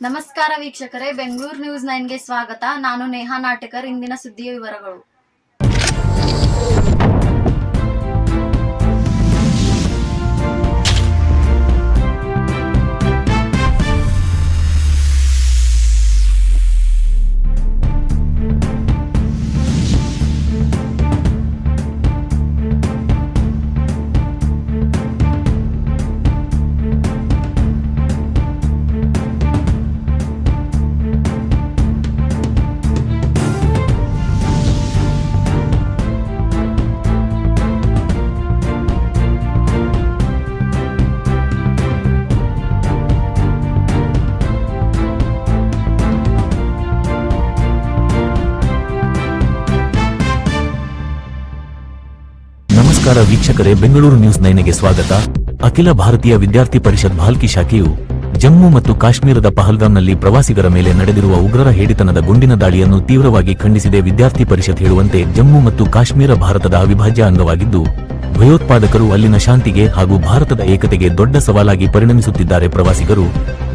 ನಮಸ್ಕಾರ ವೀಕ್ಷಕರೇ, ಬೆಂಗಳೂರು ನ್ಯೂಸ್ 9ಗೆ ಸ್ವಾಗತ. ನಾನು ನೇಹಾ ನಾಟಕರ್. ಇಂದಿನ ಸುದ್ದಿಯ ವಿವರಗಳು. ನಮಸ್ಕಾರ ವೀಕ್ಷಕರೇ, ಬೆಂಗಳೂರು ನ್ಯೂಸ್ 9ಗೆ ಸ್ವಾಗತ. ಅಖಿಲ ಭಾರತೀಯ ವಿದ್ಯಾರ್ಥಿ ಪರಿಷತ್ ಭಾಲ್ಕಿ ಶಾಖೆಯು ಜಮ್ಮು ಮತ್ತು ಕಾಶ್ಮೀರದ ಪಹಲ್ಗಾಮ್ನಲ್ಲಿ ಪ್ರವಾಸಿಗರ ಮೇಲೆ ನಡೆದಿರುವ ಉಗ್ರರ ಹೇಡಿತನದ ಗುಂಡಿನ ದಾಳಿಯನ್ನು ತೀವ್ರವಾಗಿ ಖಂಡಿಸಿದೆ. ವಿದ್ಯಾರ್ಥಿ ಪರಿಷತ್ ಹೇಳುವಂತೆ ಜಮ್ಮು ಮತ್ತು ಕಾಶ್ಮೀರ ಭಾರತದ ಅವಿಭಾಜ್ಯ ಅಂಗವಾಗಿದ್ದು, ಭಯೋತ್ಪಾದಕರು ಅಲ್ಲಿನ ಶಾಂತಿಗೆ ಹಾಗೂ ಭಾರತದ ಏಕತೆಗೆ ದೊಡ್ಡ ಸವಾಲಾಗಿ ಪರಿಣಮಿಸುತ್ತಿದ್ದಾರೆ. ಪ್ರವಾಸಿಗರು,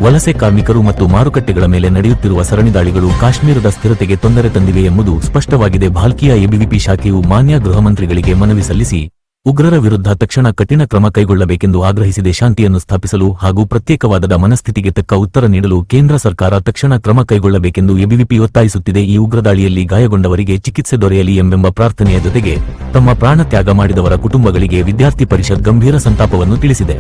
ವಲಸೆ ಕಾರ್ಮಿಕರು ಮತ್ತು ಮಾರುಕಟ್ಟೆಗಳ ಮೇಲೆ ನಡೆಯುತ್ತಿರುವ ಸರಣಿ ದಾಳಿಗಳು ಕಾಶ್ಮೀರದ ಸ್ಥಿರತೆಗೆ ತೊಂದರೆ ತಂದಿವೆ ಎಂಬುದು ಸ್ಪಷ್ಟವಾಗಿದೆ. ಭಾಲ್ಕಿಯ ಎಬಿವಿಪಿ ಶಾಖೆಯು ಮಾನ್ಯ ಗೃಹ ಮಂತ್ರಿಗಳಿಗೆ ಮನವಿ ಸಲ್ಲಿಸಿ ಉಗ್ರರ ವಿರುದ್ಧ ತಕ್ಷಣ ಕಠಿಣ ಕ್ರಮ ಕೈಗೊಳ್ಳಬೇಕೆಂದು ಆಗ್ರಹಿಸಿದೆ. ಶಾಂತಿಯನ್ನು ಸ್ಥಾಪಿಸಲು ಹಾಗೂ ಪ್ರತ್ಯೇಕವಾದದ ಮನಸ್ಥಿತಿಗೆ ತಕ್ಕ ಉತ್ತರ ನೀಡಲು ಕೇಂದ್ರ ಸರ್ಕಾರ ತಕ್ಷಣ ಕ್ರಮ ಕೈಗೊಳ್ಳಬೇಕೆಂದು ಎಬಿವಿಪಿ ಒತ್ತಾಯಿಸುತ್ತಿದೆ. ಈ ಉಗ್ರದಾಳಿಯಲ್ಲಿ ಗಾಯಗೊಂಡವರಿಗೆ ಚಿಕಿತ್ಸೆ ದೊರೆಯಲಿ ಎಂಬೆಂಬ ಪ್ರಾರ್ಥನೆಯ ಜೊತೆಗೆ ತಮ್ಮ ಪ್ರಾಣ ತ್ಯಾಗ ಮಾಡಿದವರ ಕುಟುಂಬಗಳಿಗೆ ವಿದ್ಯಾರ್ಥಿ ಪರಿಷತ್ ಗಂಭೀರ ಸಂತಾಪವನ್ನು ತಿಳಿಸಿದೆ.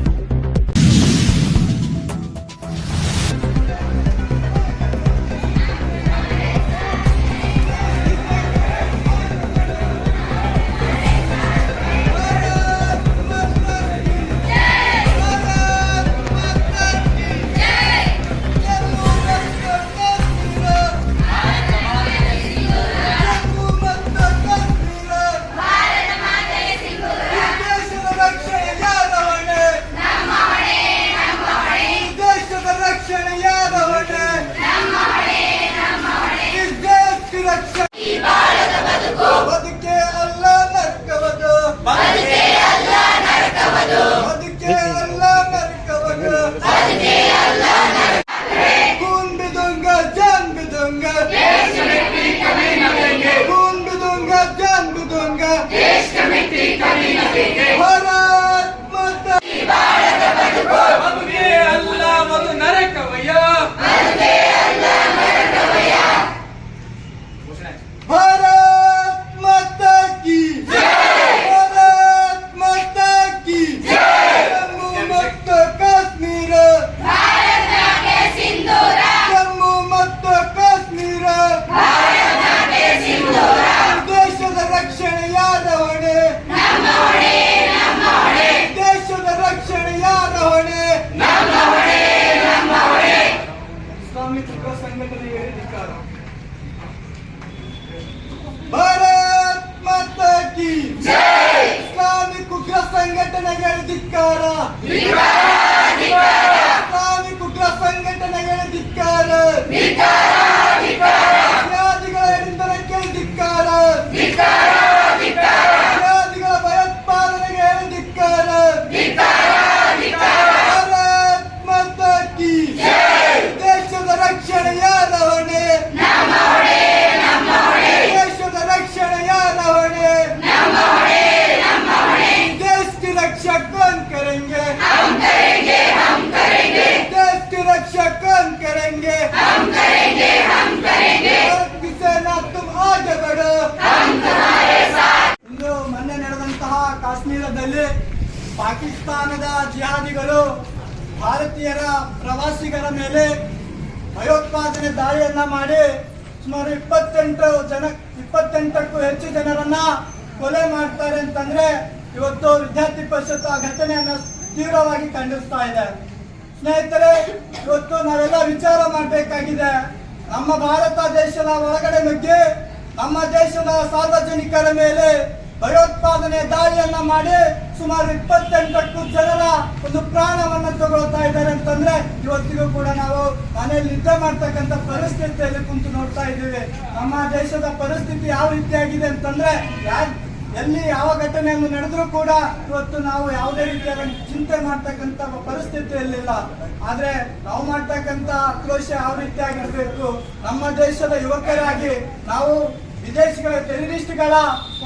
ಭಾರತ್ ಮಾತಾ ಕಿ ಜೈ. ಇಸ್ಲಾಮಿಕ್ ಉಗ್ರ ಸಂಘಟನೆಗಳ ಧಿಕ್ಕಾರ, ಇಸ್ಲಾಮಿಕ್ ಉಗ್ರ ಸಂಘಟನೆಗಳ ಧಿಕ್ಕಾರ, ಜಿಹಾದಿಗಳ ಹಿಡಿತನಕ್ಕೆ ಧಿಕ್ಕಾರ, ಜಿಹಾದಿಗಳ ಭಯೋತ್ಪಾದನೆಗೆ ಧಿಕ್ಕಾರ. ಭಾರತ್ ಮಾತಾ ಕಿ ಜೈ. ದೇಶದ ರಕ್ಷಣೆಯಾದ ಹೊಣೆ, ದೇಶದ ರಕ್ಷಣೆಯಾದ ಹೊಣೆ, देश की रक्षा कौन करेंगे? हम करेंगे, हम करेंगे. देश की रक्षा कौन करेंगे? हम करेंगे, हम करेंगे. भारत की सेना तुम आगे बढ़ो, हम तुम्हारे साथ. ಇಂದು ಮೊನ್ನೆ ನಡೆದಂತಹ ಕಾಶ್ಮೀರದಲ್ಲಿ ಪಾಕಿಸ್ತಾನದ ಜಿಹಾದಿಗಳು ಭಾರತೀಯರ ಪ್ರವಾಸಿಗರ ಮೇಲೆ ಭಯೋತ್ಪಾದನೆ ದಾಳಿಯನ್ನ ಮಾಡಿ ಸುಮಾರು 28ಕ್ಕೂ ಹೆಚ್ಚು ಜನರನ್ನ ಕೊಲೆ ಮಾಡ್ತಾರೆ ಅಂತಂದ್ರೆ ಇವತ್ತು ವಿದ್ಯಾರ್ಥಿ ಪರಿಷತ್ ಆ ಘಟನೆಯನ್ನ ತೀವ್ರವಾಗಿ ಖಂಡಿಸ್ತಾ ಇದೆ. ಸ್ನೇಹಿತರೆ, ಇವತ್ತು ನಾವೆಲ್ಲ ವಿಚಾರ ಮಾಡಬೇಕಾಗಿದೆ. ನಮ್ಮ ಭಾರತ ದೇಶದ ಒಳಗಡೆ ನುಗ್ಗಿ ನಮ್ಮ ದೇಶದ ಸಾರ್ವಜನಿಕರ ಮೇಲೆ ಭಯೋತ್ಪಾದನೆ ದಾಳಿಯನ್ನ ಮಾಡಿ ಸುಮಾರು 28ಕ್ಕೂ ಜನರ ಒಂದು ಪ್ರಾಣವನ್ನ ತಗೊಳ್ತಾ ಇದ್ದಾರೆ ಅಂತಂದ್ರೆ ಇವತ್ತಿಗೂ ಕೂಡ ನಾವು ಮನೆಯಲ್ಲಿ ನಿದ್ದೆ ಮಾಡ್ತಕ್ಕಂಥ ಪರಿಸ್ಥಿತಿಯಲ್ಲಿ ಕುಂತು ನೋಡ್ತಾ ಇದ್ದೀವಿ. ನಮ್ಮ ದೇಶದ ಪರಿಸ್ಥಿತಿ ಯಾವ ರೀತಿಯಾಗಿದೆ ಅಂತಂದ್ರೆ ಎಲ್ಲಿ ಯಾವ ಘಟನೆಯನ್ನು ನಡೆದರೂ ಕೂಡ ಇವತ್ತು ನಾವು ಯಾವುದೇ ರೀತಿಯಾದ ಚಿಂತೆ ಮಾಡ್ತಕ್ಕಂಥ ಪರಿಸ್ಥಿತಿಯಲ್ಲಿಲ್ಲ. ಆದ್ರೆ ನಾವು ಮಾಡ್ತಕ್ಕಂಥ ಆಕ್ರೋಶ ಯಾವ ರೀತಿಯಾಗಿರ್ಬೇಕು, ನಮ್ಮ ದೇಶದ ಯುವಕರಾಗಿ ನಾವು ವಿದೇಶಿಗಳ ಟೆರರಿಸ್ಟ್ಗಳ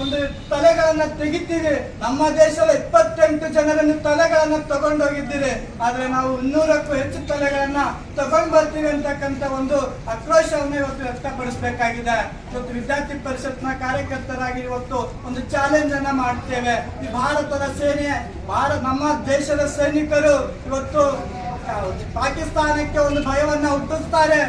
ಒಂದು ತಲೆಗಳನ್ನ ತೆಗಿತೀವಿ. ನಮ್ಮ ದೇಶದ 28 ಜನರನ್ನು ತಲೆಗಳನ್ನ ತಗೊಂಡೋಗಿದ್ದೀರಿ, ಆದ್ರೆ ನಾವು 200ಕ್ಕೂ ಹೆಚ್ಚು ತಲೆಗಳನ್ನ ತಗೊಂಡ್ ಬರ್ತೀವಿ ಅಂತಕ್ಕಂಥ ಒಂದು ಆಕ್ರೋಶವನ್ನು ಇವತ್ತು ವ್ಯಕ್ತಪಡಿಸಬೇಕಾಗಿದೆ. ಇವತ್ತು ವಿದ್ಯಾರ್ಥಿ ಪರಿಷತ್ನ ಕಾರ್ಯಕರ್ತರಾಗಿ ಇವತ್ತು ಒಂದು ಚಾಲೆಂಜ್ ಅನ್ನ ಮಾಡ್ತೇವೆ. ಈ ಭಾರತದ ಸೇನೆ, ನಮ್ಮ ದೇಶದ ಸೈನಿಕರು ಇವತ್ತು ಪಾಕಿಸ್ತಾನಕ್ಕೆ ಒಂದು ಭಯವನ್ನ ಹುಟ್ಟಿಸ್ತಾರೆ.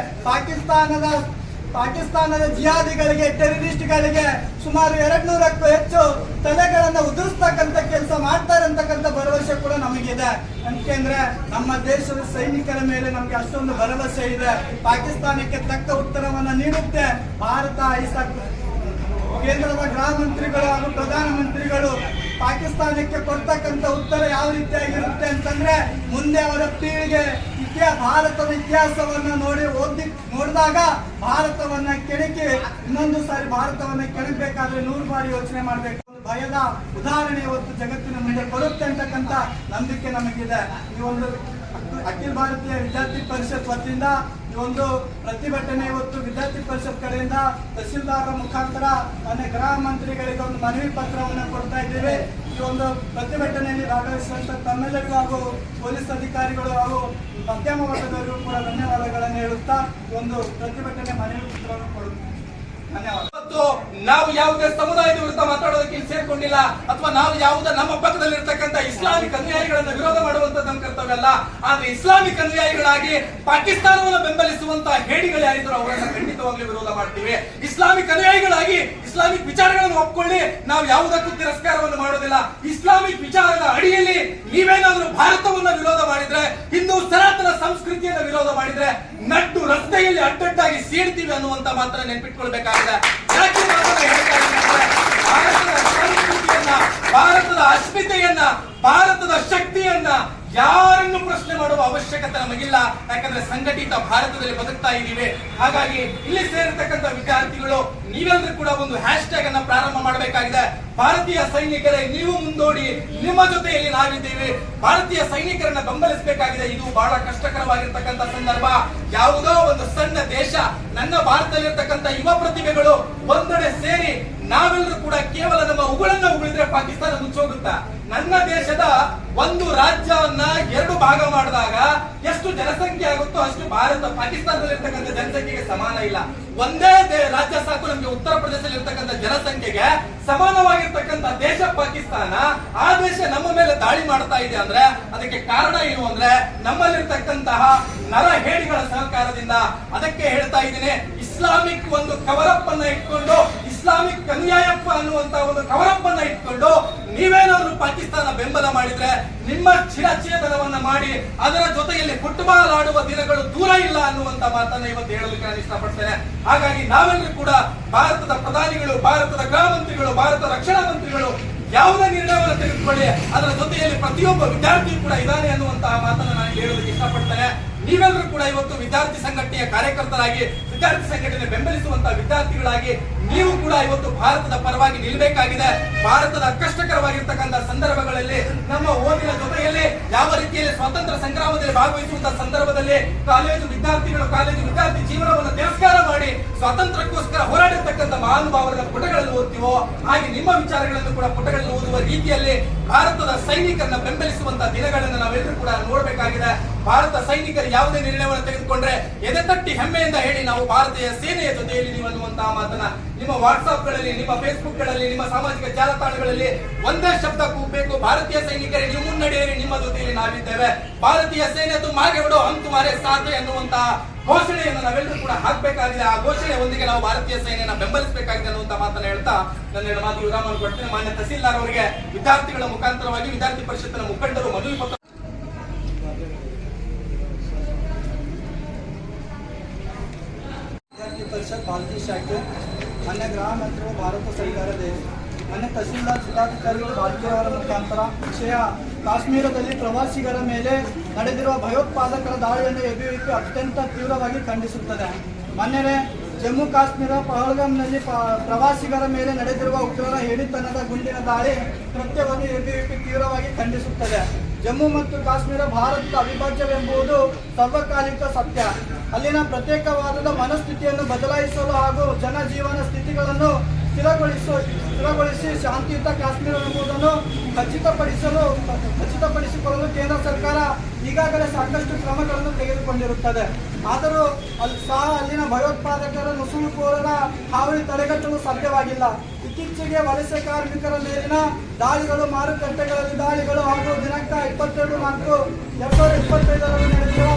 ಪಾಕಿಸ್ತಾನದ ಜಿಹಾದಿಗಳಿಗೆ, ಟೆರರಿಸ್ಟ್ಗಳಿಗೆ ಸುಮಾರು 200ಕ್ಕೂ ಹೆಚ್ಚು ತಲೆಗಳನ್ನು ಉದುರಿಸ್ತಕ್ಕಂಥ ಕೆಲಸ ಮಾಡ್ತಾರೆ ಅಂತಕ್ಕಂಥ ಭರವಸೆ ಕೂಡ ನಮಗಿದೆ. ಯಾಕೆಂದ್ರೆ ನಮ್ಮ ದೇಶದ ಸೈನಿಕರ ಮೇಲೆ ನಮ್ಗೆ ಅಷ್ಟೊಂದು ಭರವಸೆ ಇದೆ. ಪಾಕಿಸ್ತಾನಕ್ಕೆ ತಕ್ಕ ಉತ್ತರವನ್ನ ನೀಡುತ್ತೆ ಭಾರತ. ಕೇಂದ್ರದ ಗೃಹ ಮಂತ್ರಿಗಳು ಹಾಗೂ ಪ್ರಧಾನಮಂತ್ರಿಗಳು ಪಾಕಿಸ್ತಾನಕ್ಕೆ ಕೊಡ್ತಕ್ಕಂಥ ಉತ್ತರ ಯಾವ ರೀತಿಯಾಗಿರುತ್ತೆ ಅಂತಂದ್ರೆ, ಮುಂದೆ ಅವರ ಪೀಳಿಗೆ ಭಾರತದ ಇತಿಹಾಸವನ್ನ ನೋಡಿದಾಗ ಭಾರತವನ್ನ ಕೆಣಕಿ ಇನ್ನೊಂದು ಸಾರಿ ಭಾರತವನ್ನ ಕೆಣಕಬೇಕಾದ್ರೆ 100 ಬಾರಿ ಯೋಚನೆ ಮಾಡಬೇಕು. ಭಯದ ಉದಾಹರಣೆ ಇವತ್ತು ಜಗತ್ತಿನ ಮುಂದೆ ಬರುತ್ತೆ ಅಂತಕ್ಕಂಥ ನಂಬಿಕೆ ನಮಗಿದೆ. ಈ ಒಂದು ಅಖಿಲ ಭಾರತೀಯ ವಿದ್ಯಾರ್ಥಿ ಪರಿಷತ್ ವತಿಯಿಂದ ಈ ಒಂದು ಪ್ರತಿಭಟನೆ ಇವತ್ತು ವಿದ್ಯಾರ್ಥಿ ಪರಿಷತ್ ಕಡೆಯಿಂದ ತಹಸೀಲ್ದಾರರ ಮುಖಾಂತರ ಮಾನ್ಯ ಗೃಹ ಮಂತ್ರಿಗಳಿಗೆ ಒಂದು ಮನವಿ ಪತ್ರವನ್ನು ಕೊಡ್ತಾ ಇದ್ದೇವೆ. ಈ ಒಂದು ಪ್ರತಿಭಟನೆಯಲ್ಲಿ ಭಾಗವಹಿಸುವಂತ ತಮ್ಮೆಲ್ಲರಿಗೂ ಹಾಗೂ ಪೊಲೀಸ್ ಅಧಿಕಾರಿಗಳು ಹಾಗೂ ಮಧ್ಯಮ ವರ್ಗದವರಿಗೂ ಕೂಡ ಧನ್ಯವಾದಗಳನ್ನು ಹೇಳುತ್ತಾ ಈ ಒಂದು ಪ್ರತಿಭಟನೆ ಮನವಿ ಪತ್ರವನ್ನು ಕೊಡುತ್ತೇವೆ. ಧನ್ಯವಾದ. ನಾವು ಯಾವುದೇ ಸಮುದಾಯದ ವಿರುದ್ಧ ಮಾತಾಡೋದಕ್ಕೆ ಇಲ್ಲಿ ಸೇರ್ಕೊಂಡಿಲ್ಲ, ಅಥವಾ ನಾವು ಯಾವುದೇ ನಮ್ಮ ಪಕ್ಕದಲ್ಲಿರ್ತಕ್ಕಂಥ ಇಸ್ಲಾಮಿಕ್ ಅನ್ಯಾಯಿಗಳನ್ನ ವಿರೋಧ ಮಾಡುವಂತದ್ದು ನಮ್ಮ ಕರ್ತವ್ಯ ಅಲ್ಲ. ಆದ್ರೆ ಇಸ್ಲಾಮಿಕ್ ಅನ್ಯಾಯಿಗಳಾಗಿ ಪಾಕಿಸ್ತಾನವನ್ನು ಬೆಂಬಲಿಸುವಂತಹ ಹೇಡಿಗಳು ಯಾರಿದ್ರು ಅವರನ್ನ ಖಂಡಿತವಾಗ್ಲೂ ವಿರೋಧ ಮಾಡ್ತೀವಿ. ಇಸ್ಲಾಮಿಕ್ ಅನ್ಯಾಯಿಗಳಾಗಿ ಇಸ್ಲಾಮಿಕ್ ವಿಚಾರಗಳನ್ನು ಒಪ್ಕೊಳ್ಳಿ ನಾವು ಯಾವುದಕ್ಕೂ ತಿರಸ್ಕಾರವನ್ನು ಮಾಡೋದಿಲ್ಲ. ಇಸ್ಲಾಮಿಕ್ ವಿಚಾರದ ಅಡಿಯಲ್ಲಿ ನೀವೇನಾದ್ರೂ ಭಾರತವನ್ನ ವಿರೋಧ ಮಾಡಿದ್ರೆ, ಹಿಂದೂ ಸನಾತನ ಸಂಸ್ಕೃತಿಯನ್ನ ವಿರೋಧ ಮಾಡಿದ್ರೆ ನಟ್ಟು ರಸ್ತೆಯಲ್ಲಿ ಅಡ್ಡಡ್ಡಾಗಿ ಸೀಡ್ತೀವಿ ಅನ್ನುವಂತ ಮಾತ್ರ ನೆನ್ಪಿಟ್ಕೊಳ್ಬೇಕಾಗಿದೆ. ಯಾಕೆ ಭಾರತದ ಸಂಸ್ಕೃತಿಯನ್ನ, ಭಾರತದ ಅಸ್ಮಿತೆಯನ್ನ, ಭಾರತದ ಶಕ್ತಿಯನ್ನ ಯಾರನ್ನು ಪ್ರಶ್ನೆ ಮಾಡುವ ಅವಶ್ಯಕತೆ ನಮಗಿಲ್ಲ. ಯಾಕಂದ್ರೆ ಸಂಘಟಿತ ಭಾರತದಲ್ಲಿ ಬದುಕ್ತಾ ಇದ್ದೀವಿ. ಹಾಗಾಗಿ ಇಲ್ಲಿ ಸೇರಿರ್ತಕ್ಕಂಥ ವಿದ್ಯಾರ್ಥಿಗಳು ನೀವೆಲ್ಲರೂ ಕೂಡ ಒಂದು ಹ್ಯಾಶ್ ಟ್ಯಾಗ್ ಅನ್ನ ಪ್ರಾರಂಭ ಮಾಡಬೇಕಾಗಿದೆ. ಭಾರತೀಯ ಸೈನಿಕರೇ ನೀವು ಮುಂದೋಡಿ, ನಿಮ್ಮ ಜೊತೆಯಲ್ಲಿ ನಾವಿದ್ದೀವಿ. ಭಾರತೀಯ ಸೈನಿಕರನ್ನ ಬೆಂಬಲಿಸಬೇಕಾಗಿದೆ. ಇದು ಬಹಳ ಕಷ್ಟಕರವಾಗಿರ್ತಕ್ಕಂಥ ಸಂದರ್ಭ. ಯಾವುದೋ ಒಂದು ಸಣ್ಣ ದೇಶ, ನನ್ನ ಭಾರತದಲ್ಲಿರ್ತಕ್ಕಂಥ ಯುವ ಪ್ರತಿಭೆಗಳು ಒಂದೆಡೆ ಸೇರಿ ನಾವೆಲ್ಲರೂ ಕೂಡ ಕೇವಲ ನಮ್ಮ ಉಗುಳನ್ನ ಉಗುಳಿದ್ರೆ ಪಾಕಿಸ್ತಾನ ಮುಚ್ಚೋಗುತ್ತಾ? ನನ್ನ ದೇಶದ ಒಂದು ರಾಜ್ಯವನ್ನ 2 ಭಾಗ ಮಾಡಿದಾಗ ಎಷ್ಟು ಜನಸಂಖ್ಯೆ ಆಗುತ್ತೋ ಅಷ್ಟು ಭಾರತ ಪಾಕಿಸ್ತಾನದಲ್ಲಿರ್ತಕ್ಕಂಥ ಜನಸಂಖ್ಯೆಗೆ ಸಮಾನ ಇಲ್ಲ. ಒಂದೇ ರಾಜ್ಯ ಸಾಕು ನಮ್ಗೆ. ಉತ್ತರ ಪ್ರದೇಶದಲ್ಲಿ ಇರ್ತಕ್ಕಂಥ ಜನಸಂಖ್ಯೆಗೆ ಸಮಾನವಾಗಿರ್ತಕ್ಕಂಥ ದೇಶ ಪಾಕಿಸ್ತಾನ. ಆ ದೇಶ ನಮ್ಮ ಮೇಲೆ ದಾಳಿ ಮಾಡ್ತಾ ಇದೆ ಅಂದ್ರೆ ಅದಕ್ಕೆ ಕಾರಣ ಏನು ಅಂದ್ರೆ ನಮ್ಮಲ್ಲಿರ್ತಕ್ಕಂತಹ ನರ ಹೇಡಿಗಳ ಸಹಕಾರದಿಂದ. ಅದಕ್ಕೆ ಹೇಳ್ತಾ ಇದ್ದೀನಿ, ಇಸ್ಲಾಮಿಕ್ ಒಂದು ಕವರಪ್ ಅನ್ನ ಇಟ್ಕೊಂಡು, ಇಸ್ಲಾಮಿಕ್ ಅನ್ಯಾಯಪ್ಪ ಅನ್ನುವಂತ ಒಂದು ಕವರಪ್ ಅನ್ನ ಇಟ್ಕೊಂಡು ನೀವೇನಾದ್ರೂ ಪಾಕಿಸ್ತಾನ ಬೆಂಬಲ ಮಾಡಿದ್ರೆ ನಿಮ್ಮ ಚಿರಚೇತನವನ್ನ ಮಾಡಿ ಅದರ ಜೊತೆಯಲ್ಲಿ ಫುಟ್ಬಾಲ್ ಆಡುವ ದಿನಗಳು ದೂರ ಇಲ್ಲ ಅನ್ನುವಂತ ಮಾತನ್ನ ಇವತ್ತು ಹೇಳಲಿಕ್ಕೆ ನಾನು ಇಷ್ಟಪಡ್ತೇನೆ. ಹಾಗಾಗಿ ನಾವೆಲ್ಲರೂ ಕೂಡ ಭಾರತದ ಪ್ರಧಾನಿಗಳು, ಭಾರತದ ಗೃಹ ಮಂತ್ರಿಗಳು, ಭಾರತದ ರಕ್ಷಣಾ ಮಂತ್ರಿಗಳು ಯಾವುದೇ ನಿರ್ಣಯವನ್ನು ತೆಗೆದುಕೊಳ್ಳಿ, ಅದರ ಜೊತೆಯಲ್ಲಿ ಪ್ರತಿಯೊಬ್ಬ ವಿದ್ಯಾರ್ಥಿಯೂ ಕೂಡ ಇದ್ದಾನೆ ಅನ್ನುವಂತಹ ಮಾತನ್ನ ನಾನು ಹೇಳೋದಕ್ಕೆ ಇಷ್ಟಪಡ್ತೇನೆ. ನೀವೆಲ್ಲರೂ ಕೂಡ ಇವತ್ತು ವಿದ್ಯಾರ್ಥಿ ಸಂಘಟನೆಯ ಕಾರ್ಯಕರ್ತರಾಗಿ, ವಿದ್ಯಾರ್ಥಿ ಸಂಘಟನೆ ಬೆಂಬಲಿಸುವಂತಹ ವಿದ್ಯಾರ್ಥಿಗಳಾಗಿ ನೀವು ಕೂಡ ಇವತ್ತು ಭಾರತದ ಪರವಾಗಿ ನಿಲ್ಲಬೇಕಾಗಿದೆ. ಭಾರತದ ಕಷ್ಟಕರವಾಗಿರ್ತಕ್ಕಂಥ ಸಂದರ್ಭಗಳಲ್ಲಿ ನಮ್ಮ ಓದಿನ ಜೊತೆಯಲ್ಲಿ ಯಾವ ರೀತಿಯಲ್ಲಿ ಸ್ವಾತಂತ್ರ್ಯ ಸಂಗ್ರಾಮದಲ್ಲಿ ಭಾಗವಹಿಸುವಂತಹ ಸಂದರ್ಭದಲ್ಲಿ ಕಾಲೇಜು ವಿದ್ಯಾರ್ಥಿ ಜೀವನವನ್ನು ತಿರಸ್ಕಾರ ಮಾಡಿ ಸ್ವಾತಂತ್ರ್ಯಕ್ಕೋಸ್ಕರ ಹೋರಾಡಿರ್ತಕ್ಕಂಥ ಮಹಾನುಭಾವರ ಪುಟಗಳನ್ನು ಓದ್ತೀವೋ ಹಾಗೆ ನಿಮ್ಮ ವಿಚಾರಗಳನ್ನು ಕೂಡ ಪುಟಗಳನ್ನು ಓದುವ ರೀತಿಯಲ್ಲಿ ಭಾರತದ ಸೈನಿಕರನ್ನ ಬೆಂಬಲಿಸುವಂತಹ ದಿನಗಳನ್ನು ನಾವೆಲ್ಲರೂ ಕೂಡ ನೋಡಬೇಕಾಗಿದೆ. ಭಾರತ ಸೈನಿಕರು ಯಾವುದೇ ನಿರ್ಣಯವನ್ನು ತೆಗೆದುಕೊಂಡ್ರೆ ಎದೆ ತಟ್ಟಿ ಹೆಮ್ಮೆಯಿಂದ ಹೇಳಿ ನಾವು ಭಾರತೀಯ ಸೇನೆಯ ಜೊತೆಯಲ್ಲಿ ನೀವು ಅನ್ನುವಂತಹ ಮಾತನ್ನ ನಿಮ್ಮ ವಾಟ್ಸ್ಆಪ್ ಗಳಲ್ಲಿ, ನಿಮ್ಮ ಫೇಸ್ಬುಕ್ ಗಳಲ್ಲಿ, ನಿಮ್ಮ ಸಾಮಾಜಿಕ ಜಾಲತಾಣಗಳಲ್ಲಿ ಒಂದೇ ಶಬ್ದ ಕೂಗಬೇಕು. ಭಾರತೀಯ ಸೈನಿಕರೇ ನೀವು ಮುನ್ನಡೆಯಿರಿ, ನಿಮ್ಮ ಜೊತೆಯಲ್ಲಿ ನಾವಿದ್ದೇವೆ. ಭಾರತೀಯ ಸೇನೆ ತುಮಾಗೆ ಬಿಡೋ ಹಮ್ ತುಮಾರೆ ಸಾಥೆ ಅನ್ನುವಂತಹ ಘೋಷಣೆಯನ್ನು ನಾವೆಲ್ಲರೂ ಕೂಡ ಹಾಕಬೇಕಾಗಿದೆ. ಆ ಘೋಷಣೆಯೊಂದಿಗೆ ನಾವು ಭಾರತೀಯ ಸೇನೆಯನ್ನ ಬೆಂಬಲಿಸಬೇಕಾಗಿದೆ ಅನ್ನುವಂತ ಮಾತನ್ನ ಹೇಳ್ತಾ ನನ್ನ ಮಾತು ವಿರಾಮವನ್ನು ಕೊಡ್ತೇನೆ. ಮಾನ್ಯ ತಹಸೀಲ್ದಾರ್ ಅವರಿಗೆ ವಿದ್ಯಾರ್ಥಿಗಳ ಮುಖಾಂತರವಾಗಿ ವಿದ್ಯಾರ್ಥಿ ಪರಿಷತ್ತಿನ ಮುಖಂಡರು ಮನವಿ ಪತ್ರ ಪರಿಷತ್ ಭಾರತೀಯ ಶಾಖೆ ಮಾನ್ಯ ಗೃಹ ಮಂತ್ರಿಗಳು ಭಾರತ ಸರ್ಕಾರದ ಮಾನ್ಯ ತಹಸೀಲ್ದಾರ್ ಜಿಲ್ಲಾಧಿಕಾರಿಗಳು ಭಾರತೀಯವರ ಮುಖಾಂತರ ವಿಷಯ ಕಾಶ್ಮೀರದಲ್ಲಿ ಪ್ರವಾಸಿಗರ ಮೇಲೆ ನಡೆದಿರುವ ಭಯೋತ್ಪಾದಕರ ದಾಳಿಯನ್ನು ಎಬಿವಿಪಿ ಅತ್ಯಂತ ತೀವ್ರವಾಗಿ ಖಂಡಿಸುತ್ತದೆ. ಮಾನ್ಯರೇ, ಜಮ್ಮು ಕಾಶ್ಮೀರ ಪಹಲ್ಗಾಮ್ನಲ್ಲಿ ಪ್ರವಾಸಿಗರ ಮೇಲೆ ನಡೆದಿರುವ ಉಗ್ರರ ಹೇಡಿತನದ ಗುಂಡಿನ ದಾಳಿ ಕೃತ್ಯವನ್ನು ಎಬಿವಿಪಿ ತೀವ್ರವಾಗಿ ಖಂಡಿಸುತ್ತದೆ. ಜಮ್ಮು ಮತ್ತು ಕಾಶ್ಮೀರ ಭಾರತದ ಅವಿಭಾಜ್ಯವೆಂಬುದು ಸರ್ವಕಾಲಿಕ ಸತ್ಯ. ಅಲ್ಲಿನ ಪ್ರತ್ಯೇಕವಾದ ಮನಸ್ಥಿತಿಯನ್ನು ಬದಲಾಯಿಸಲು ಹಾಗೂ ಜನಜೀವನ ಸ್ಥಿತಿಗಳನ್ನು ಸ್ಥಿರಗೊಳಿಸಿ ಶಾಂತಿಯುತ ಕಾಶ್ಮೀರವೆಂಬುದನ್ನು ಖಚಿತಪಡಿಸಿಕೊಳ್ಳಲು ಕೇಂದ್ರ ಸರ್ಕಾರ ಈಗಾಗಲೇ ಸಾಕಷ್ಟು ಕ್ರಮಗಳನ್ನು ತೆಗೆದುಕೊಂಡಿರುತ್ತದೆ. ಆದರೂ ಅಲ್ಲಿನ ಭಯೋತ್ಪಾದಕರ ನುಸುಳುಕೋರರ ಹಾವಳಿ ತಡೆಗಟ್ಟಲು ಸಾಧ್ಯವಾಗಿಲ್ಲ. ಇತ್ತೀಚೆಗೆ ವಲಸೆ ಕಾರ್ಮಿಕರ ಮೇಲಿನ ದಾಳಿಗಳು, ಮಾರುಕಟ್ಟೆಗಳಲ್ಲಿ ದಾಳಿಗಳು ಹಾಗೂ ದಿನಾಂಕ 22/4/2025 ನಡೆದಿರುವ